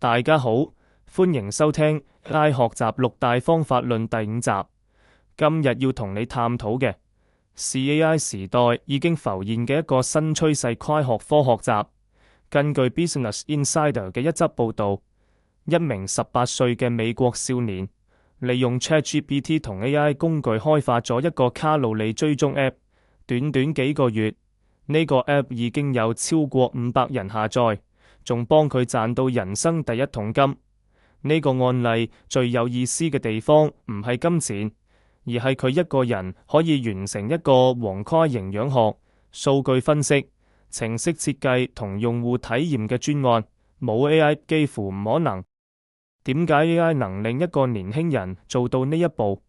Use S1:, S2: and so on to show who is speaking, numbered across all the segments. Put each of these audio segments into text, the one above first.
S1: 大家好，歡迎收聽 AI 學習六大方法論第5集。今日要同你探討嘅是 AI 時代已經浮現嘅一個新趨勢——跨學科學習。根據 Business Insider 嘅一則報道，一名18歲嘅美國少年利用 ChatGPT 同 AI 工具開發咗一個卡路里追蹤 App。短短幾個月，呢個 App 已經有超過500人下載，仲幫佢賺到人生第一桶金。呢個案例最有意思嘅地方唔係金錢，而係佢一個人可以完成一個橫跨營養學、數據分析、程式設計同用戶體驗嘅專案。冇 AI 幾乎唔可能。點解 AI 能令一個年輕人做到呢一步？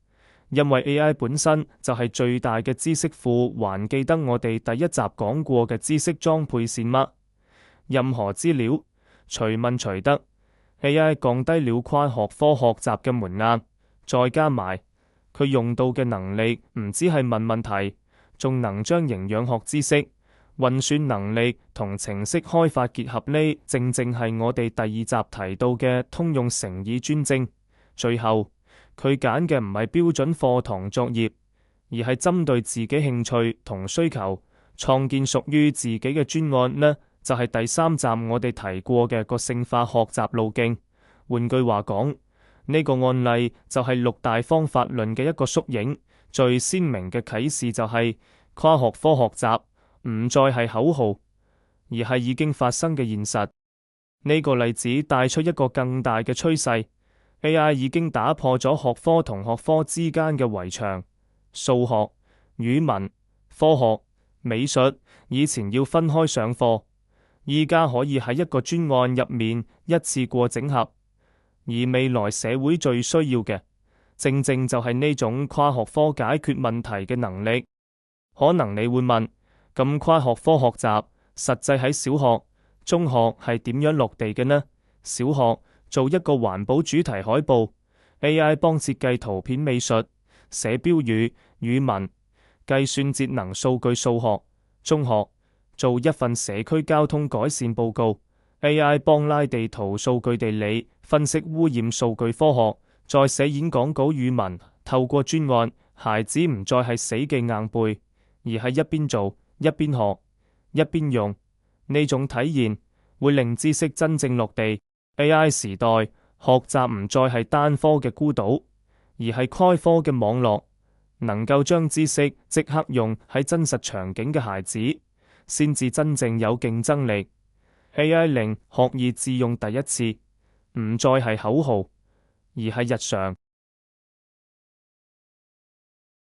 S1: 因為 AI 本身就係最大嘅知識庫。還記得我哋第一集講過嘅知識裝配線嗎？任何資料隨問隨得。AI 降低了跨學科學習嘅門檻，再加埋佢用到嘅能力唔只係問問題，仲能將營養學知識、運算能力同程式開發結合。呢正正係我哋第2集提到嘅通用誠意專精。最後佢揀嘅唔係標準課堂作業，而係針對自己興趣同需求創建屬於自己嘅專案。呢就係第3集我哋提過嘅個性化學習路徑。換句話講，呢個案例就係六大方法論嘅一個縮影。最鮮明嘅啟示就係跨學科學習唔再係口號，而係已經發生嘅現實。呢個例子帶出一個更大嘅趨勢。AI 已經打破咗學科同學科之間嘅圍牆。數學、語文、科學、美術以前要分開上課，依家可以喺一個專案入面一次過整合。而未來社會最需要嘅，正正就係呢種跨學科解決問題嘅能力。可能你會問，咁跨學科學習實際喺小學、中學係點樣落地嘅呢？小學做一個環保主題海報，AI 幫設計圖片美術、寫標語、語文、計算節能數據數學。中學做一份社區交通改善報告，AI 幫拉地圖、數據地理、分析污染數據科學，再寫演講稿語文。透過專案，孩子唔再係死記硬背，而係一邊做一邊學一邊用。呢種體驗會令知識真正落地。AI 時代學習唔再係單科嘅孤島，而係開科嘅網絡。能夠將知識即刻用喺真實場景嘅孩子，先至真正有競爭力。AI 令學以致用第一次唔再係口號，而係日常。